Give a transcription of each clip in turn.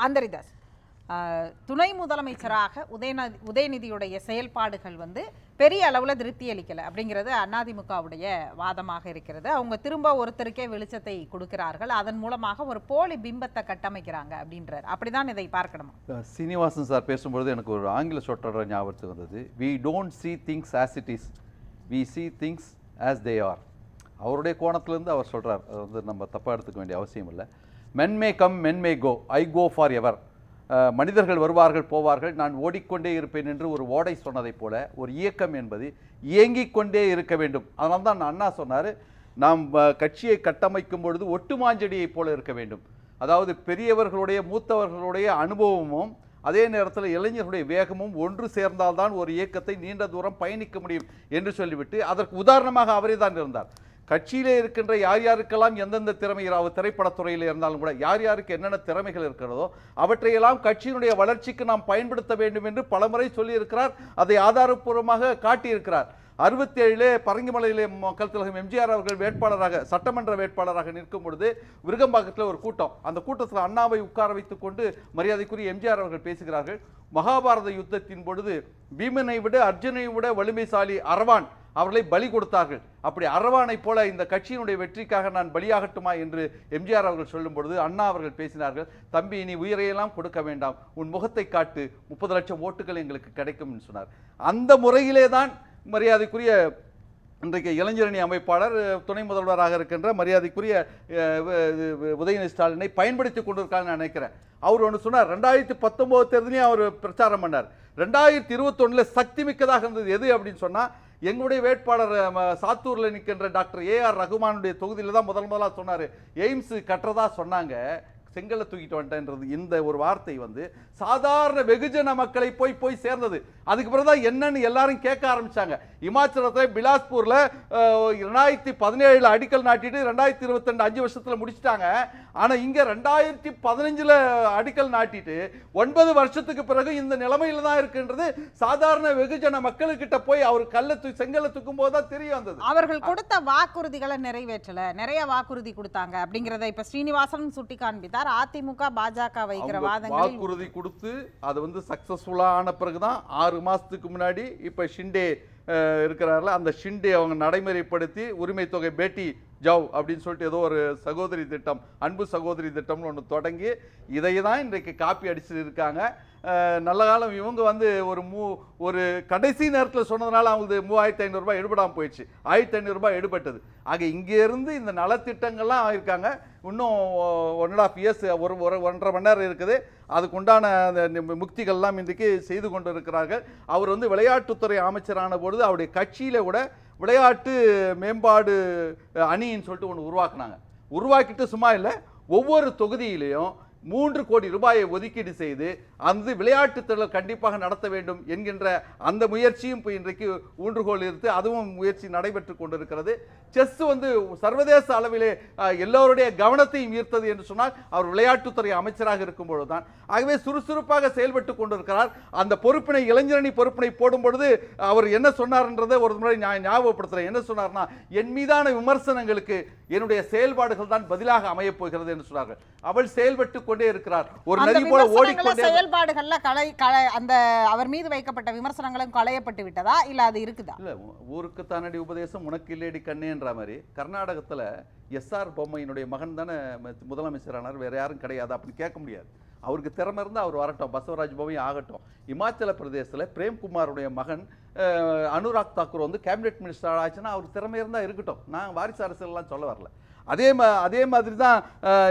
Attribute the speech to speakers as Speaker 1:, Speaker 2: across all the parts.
Speaker 1: அந்தரிதாஸ், துணை முதலமைச்சராக உதயநிதியுடைய செயல்பாடுகள் வந்து பெரிய அளவில் திருப்தி அளிக்கலை அப்படிங்கிறது அதிமுகவுடைய வாதமாக இருக்கிறது. அவங்க திரும்ப ஒருத்தருக்கே வெளிச்சத்தை கொடுக்கிறார்கள், அதன் மூலமாக ஒரு போலி பிம்பத்தை கட்டமைக்கிறாங்க அப்படின்றார். அப்படிதான் இதை பார்க்கணுமா?
Speaker 2: சீனிவாசன் சார் பேசும்பொழுது எனக்கு ஒரு ஆங்கில சொற்றொடர் ஞாபகத்துக்கு வந்தது. We don't see things as it is, we see things as they are. அவருடைய கோணத்திலேருந்து அவர் சொல்கிறார். அது வந்து நம்ம தப்பாக எடுத்துக்க வேண்டிய அவசியம் இல்லை. men may come, men may go, I go for ever. மனிதர்கள் வருவார்கள் போவார்கள், நான் ஓடிக்கொண்டே இருப்பேன் என்று ஒரு ஓடை சொன்னதை போல ஒரு இயக்கம் என்பது இயங்கிக் கொண்டே இருக்க வேண்டும். அதனால தான் அண்ணா சொன்னார், நாம் கட்சியை கட்டமைக்கும் பொழுது ஒட்டுமாஞ்செடியை போல இருக்க வேண்டும். அதாவது பெரியவர்களுடைய மூத்தவர்களுடைய அனுபவமும் அதே நேரத்தில் இளைஞர்களுடைய வேகமும் ஒன்று சேர்ந்தால்தான் ஒரு இயக்கத்தை நீண்ட தூரம் பயணிக்க முடியும் என்று சொல்லிவிட்டு அதற்கு உதாரணமாக அவரே தான் இருந்தார். கட்சியிலே இருக்கின்ற யார் யாருக்கெல்லாம் எந்தெந்த திறமைகள், அவர் திரைப்படத்துறையில் இருந்தாலும் கூட யார் யாருக்கு என்னென்ன திறமைகள் இருக்கிறதோ அவற்றையெல்லாம் கட்சியினுடைய வளர்ச்சிக்கு நாம் பயன்படுத்த வேண்டும் என்று பலமுறை சொல்லியிருக்கிறார். அதை ஆதாரப்பூர்வமாக காட்டியிருக்கிறார். 67 பரங்கிமலையிலே மக்கள் திலகம் எம்ஜிஆர் அவர்கள் வேட்பாளராக, சட்டமன்ற வேட்பாளராக நிற்கும் பொழுது விருகம்பாக்கத்தில் ஒரு கூட்டம். அந்த கூட்டத்தில் அண்ணாவை உட்கார வைத்துக் கொண்டு மரியாதைக்குரிய எம்ஜிஆர் அவர்கள் பேசுகிறார்கள். மகாபாரத யுத்தத்தின் பொழுது பீமனை விட அர்ஜுனை விட வலிமைசாலி அரவான் அவர்களை பலி கொடுத்தார்கள். அப்படி அரவானை போல இந்த கட்சியினுடைய வெற்றிக்காக நான் பலியாகட்டுமா என்று எம்ஜிஆர் அவர்கள் சொல்லும் பொழுது அண்ணா அவர்கள் பேசினார்கள், தம்பி நீ உயிரையெல்லாம் கொடுக்க வேண்டாம், உன் முகத்தை காட்டு, 30 லட்சம் ஓட்டுகள் எங்களுக்கு கிடைக்கும் என்று சொன்னார். அந்த முறையிலே தான் மரியாதைக்குரிய இன்றைக்கு இளைஞரணி அமைப்பாளர் துணை முதல்வராக இருக்கின்ற மரியாதைக்குரிய உதயநிதி ஸ்டாலினை பயன்படுத்தி கொண்டிருக்காங்க நான் நினைக்கிறேன். அவர் ஒன்று சொன்னார், 2019 தேர்தலையும் அவர் பிரச்சாரம் பண்ணார். 2021 சக்தி மிக்கதாக இருந்தது எது அப்படின்னு சொன்னால், எங்களுடைய வேட்பாளர் சாத்தூரில் நிற்கின்ற டாக்டர் AR ரகுமானுடைய தொகுதியில் தான் முதலாக சொன்னார், எய்ம்ஸ் கட்டுறதா சொன்னாங்க, செங்கலை தூக்கிட்டு வந்துட்டேன்றது. இந்த ஒரு வார்த்தை வந்து சாதாரண வெகுஜன மக்களை போய் சேர்ந்தது. அதுக்கு பிறகுதான் என்னன்னு எல்லாரும் கேட்க ஆரம்பிச்சாங்க. இமாச்சலத்தில் பிலாஸ்பூர்ல 2017 அடிக்கல் நாட்டிட்டு 2022 5 வருஷத்துல முடிச்சிட்டாங்க. ஆனா இங்க 2015 அடிக்கல் நாட்டிட்டு 9 வருஷத்துக்கு பிறகு இந்த நிலைமையில தான் இருக்குன்றது சாதாரண வெகுஜன மக்களுக்கிட்ட போய் அவர் செங்கலை தூக்கும் போதுதான் தெரிய வந்தது.
Speaker 1: அவர்கள் கொடுத்த வாக்குறுதிகளை நிறைவேற்றல, நிறைய வாக்குறுதி கொடுத்தாங்க அப்படிங்கறத இப்ப ஸ்ரீனிவாசன் சுட்டி காண்பித்தார். அதிமுக பாஜக வைக்கிற வாதங்கள்
Speaker 2: வாக்குறுதி கொடுத்து அது வந்து சக்சஸ்ஃபுல்லா ஆன பிறகுதான் 6 மாசத்துக்கு முன்னாடி இப்ப ஷிண்டே இருக்கிறார்கள், அந்த ஷிண்டே அவங்க நடைமுறைப்படுத்தி உரிமை தொகை பேட்டி ஜவ் அப்படின்னு சொல்லிட்டு ஏதோ ஒரு சகோதரி திட்டம், அன்பு சகோதரி திட்டம்னு ஒன்று தொடங்கி இதை தான் இன்றைக்கு காப்பி அடிச்சுட்டு இருக்காங்க. நல்ல காலம் இவங்க வந்து ஒரு கடைசி நேரத்தில் சொன்னதுனால அவங்களுக்கு 3500 ரூபாய் எடுபடாமல் போயிடுச்சு, 1500 ரூபாய் எடுபட்டது. ஆக இங்கேருந்து இந்த நலத்திட்டங்கள்லாம் இருக்காங்க. இன்னும் 1.5 இயர்ஸ், 1.5 மணி நேரம் இருக்குது. அதுக்குண்டான முக்திகள்லாம் இன்றைக்கு செய்து கொண்டு இருக்கிறார்கள். அவர் வந்து விளையாட்டுத்துறை அமைச்சரான பொழுது அவருடைய கட்சியில் கூட விளையாட்டு மேம்பாடு அணின்னு சொல்லிட்டு ஒன்று உருவாக்குனாங்க. உருவாக்கிட்டு சும்மா இல்லை, ஒவ்வொரு தொகுதியிலையும் 3 கோடி ரூபாயை ஒதுக்கீடு செய்து அந்த விளையாட்டுத் திறல் கண்டிப்பாக நடத்த வேண்டும் என்கின்ற அந்த முயற்சியும் இப்போ இன்றைக்கு ஊன்றுகோல் இருந்து அதுவும் முயற்சி நடைபெற்று கொண்டிருக்கிறது. செஸ் வந்து சர்வதேச அளவிலே எல்லோருடைய கவனத்தையும் ஈர்த்தது என்று சொன்னால் அவர் விளையாட்டுத்துறை அமைச்சராக இருக்கும் பொழுதுதான். ஆகவே சுறுசுறுப்பாக செயல்பட்டு கொண்டிருக்கிறார். அந்த பொறுப்பினை, இளைஞரணி பொறுப்பினை போடும் பொழுது அவர் என்ன சொன்னார்ன்றதை ஒரு முறை ஞாபகப்படுத்துறேன். என்ன சொன்னார்னா, என் மீதான விமர்சனங்களுக்கு என்னுடைய செயல்பாடுகள் தான் பதிலாக அமையப் போகிறது என்று சொன்னார்கள். அவள் செயல்பட்டு கொண்டே இருக்கிறார். ஒரு நதி போல ஓடிக்கொண்டே.
Speaker 1: செயல்பாடுகள்ல அந்த அவர் மீது வைக்கப்பட்ட விமர்சனங்களும் களையப்பட்டு விட்டதா இல்ல அது இருக்குதா? இல்ல,
Speaker 2: ஊருக்கு தானடி உபதேசம் உனக்கு இல்லேடி கண்ணேன்ற மாதிரி கர்நாடகத்துல SR பொம்மையினுடைய மகன் தானே முதலமைச்சரானார், வேற யாரும் கிடையாது அப்படின்னு கேட்க முடியாது. அவருக்கு திறமை இருந்தால் அவர் வரட்டும், பசவராஜ் பொம்மை ஆகட்டும். இமாச்சல பிரதேசத்தில் பிரேம்குமாருடைய மகன் அனுராக் தாக்கூர் வந்து கேபினெட் மினிஸ்டர் ஆச்சுன்னா அவர் திறமை இருந்தால் இருக்கட்டும். நான் வாரிசு அரசியல்லாம் சொல்ல வரல. அதே மாதிரி தான்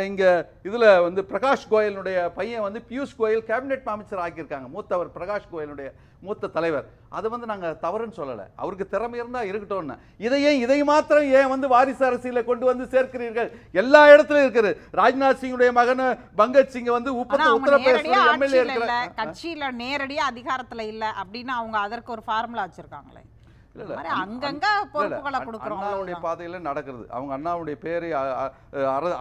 Speaker 2: இங்கே இதில் வந்து பிரகாஷ் கோயலுடைய பையன் வந்து பியூஷ் கோயல் கேபினெட் அமைச்சர் ஆக்கியிருக்காங்க. மூத்தவர் பிரகாஷ் கோயலுடைய மூத்த தலைவர். அதை வந்து நாங்கள் தவறுன்னு சொல்லலை, அவருக்கு திறமை இருந்தால் இருக்கட்டும்னு. இதை மாத்திரம் ஏன் வந்து வாரிசு அரசியலை கொண்டு வந்து சேர்க்கிறீர்கள்? எல்லா இடத்துலையும் இருக்குது. ராஜ்நாத் சிங்குடைய மகன் பங்கஜ் சிங் வந்து உத்தரப்பிரதேச எம்எல்ஏ இருக்கிற
Speaker 1: கட்சியில நேரடியாக அதிகாரத்தில் இல்லை அப்படின்னு அவங்க அதற்கு ஒரு ஃபார்முலா வச்சிருக்காங்களே.
Speaker 2: இல்ல,
Speaker 1: இந்த மாதிரி
Speaker 2: இல்ல,
Speaker 1: அங்கங்க பொறுப்புகளை கொடுக்குறோம்.
Speaker 2: அண்ணாவுடைய பாதையில நடக்கிறது. அவங்க அண்ணாவுடைய பேரை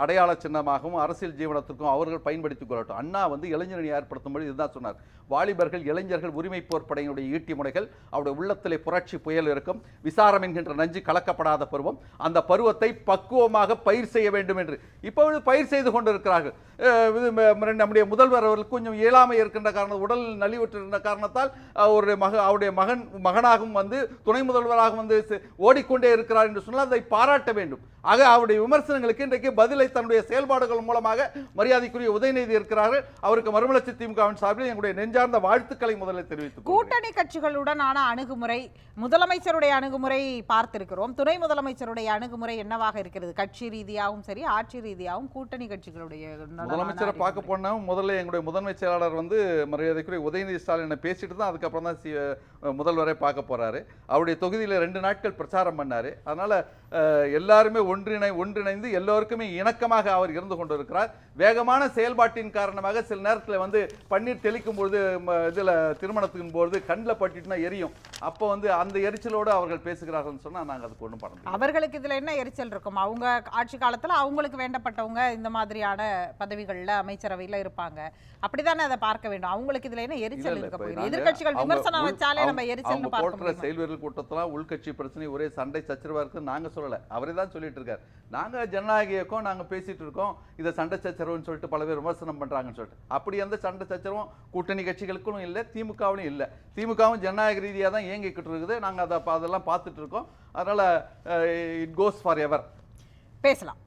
Speaker 2: அடையாள சின்னமாகவும் அரசியல் ஜீவனத்திற்கும் அவர்கள் பயன்படுத்திக் கொள்ளட்டும். அண்ணா வந்து இளைஞரணி ஏற்படுத்தும்படி இதுதான் சொன்னார். வாலிபர்கள் இளைஞர்கள் உரிமை போர் படையினுடைய ஈட்டி முனைகள், அவருடைய உள்ளத்திலே புரட்சி புயல் இருக்கும், விசாரம் என்கின்ற நஞ்சு கலக்கப்படாத பருவம், அந்த பருவத்தை பக்குவமாக பயிர் செய்ய வேண்டும் என்று இப்பொழுது பயிர் செய்து கொண்டிருக்கிறார்கள். நம்முடைய முதல்வர் அவர்களுக்கு கொஞ்சம் இயலாமை இருக்கின்ற காரணம், உடல் நலிவுற்றிருந்த காரணத்தால் அவருடைய மகனாகவும் வந்து துணை முதல்வராக வந்து ஓடிக்கொண்டே இருக்கிறார் என்று சொன்னால் அதை பாராட்ட வேண்டும். ஆக அவருடைய விமர்சனங்களுக்கு இன்றைக்கு பதிலை தன்னுடைய செயல்பாடுகள் மூலமாக மரியாதைக்குரிய உதயநிதி இருக்கிறார்கள். அவருக்கு மறுமலர்ச்சி திமுகவின் சார்பில் எங்களுடைய நெஞ்சார்ந்த வாழ்த்துக்களை முதலில் தெரிவித்துக்
Speaker 1: கூட்டணி கட்சிகளுடனான அணுகுமுறை, முதலமைச்சருடைய அணுகுமுறை பார்த்திருக்கிறோம். துணை முதலமைச்சருடைய அணுகுமுறை என்னவாக இருக்கிறது? கட்சி ரீதியாகவும் சரி, ஆட்சி ரீதியாகவும் கூட்டணி கட்சிகளுடைய
Speaker 2: முதலமைச்சரை பார்க்க போனா முதல்ல எங்களுடைய முதன்மை செயலாளர் வந்து மரியாதைக்குரிய உதயநிதி ஸ்டாலினை பேசிட்டு தான் அதுக்கப்புறம் தான் முதல்வரை பார்க்க போறாரு. அவருடைய தொகுதியில் 2 நாட்கள் பிரச்சாரம் பண்ணாரு. அதனால எல்லாருமே ஒன்றிணைந்து எல்லோருக்குமே இணக்கமாக அவர் இருந்து கொண்டிருக்கிறார். வேகமான செயல்பாட்டின் காரணமாக சில நேரத்தில் வந்து பன்னீர் தெளிக்கும் பொழுது இதில் திருமணத்தின் பொழுது கண்ணில் பட்டுட்டுனா எரியும். அப்போ வந்து அந்த எரிச்சலோடு அவர்கள் பேசுகிறார்கள் சொன்னா நாங்கள் அதுக்கு ஒன்றும் பண்ண முடியாது.
Speaker 1: அவர்களுக்கு இதுல என்ன எரிச்சல் இருக்கும்? அவங்க ஆட்சி காலத்துல அவங்களுக்கு வேண்டப்பட்டவங்க இந்த மாதிரியான பதவிகள்ல அமைச்சரவையில இருப்பாங்க. அப்படிதானே அதை பார்க்க வேண்டும். அவங்களுக்கு இதுல என்ன எரிச்சல் இருக்க போகுது? எதிர்க்கட்சிகள் விமர்சனம் வச்சாலே நம்ம எரிச்சல்னு பார்க்க முடியும்.
Speaker 2: செயல்வீரர்கள் கூட்டத்தில் உள்கட்சி பிரச்சனை ஒரே சண்டை சச்சரவா இருக்கு நாங்க சொல்லல, அவரே தான் சொல்லிட்டு இருக்காரு. நாங்க ஜனநாயக இயக்கம், நாங்க பேசிட்டு இருக்கோம், இதை சண்டை சச்சரவுன்னு சொல்லிட்டு பல பேர் விமர்சனம் பண்றாங்கன்னு சொல்லிட்டு. அப்படி எந்த சண்டை சச்சரவும் கூட்டணி கட்சிகளுக்கும் இல்லை, திமுகவிலும் இல்லை. திமுகவும் ஜனநாயக ரீதியாக தான் இயங்கிக்கிட்டு இருக்குது. நாங்க அதெல்லாம் பார்த்துட்டு இருக்கோம். அதனால இட் கோஸ் ஃபார் எவர்.
Speaker 1: பேசலாம்.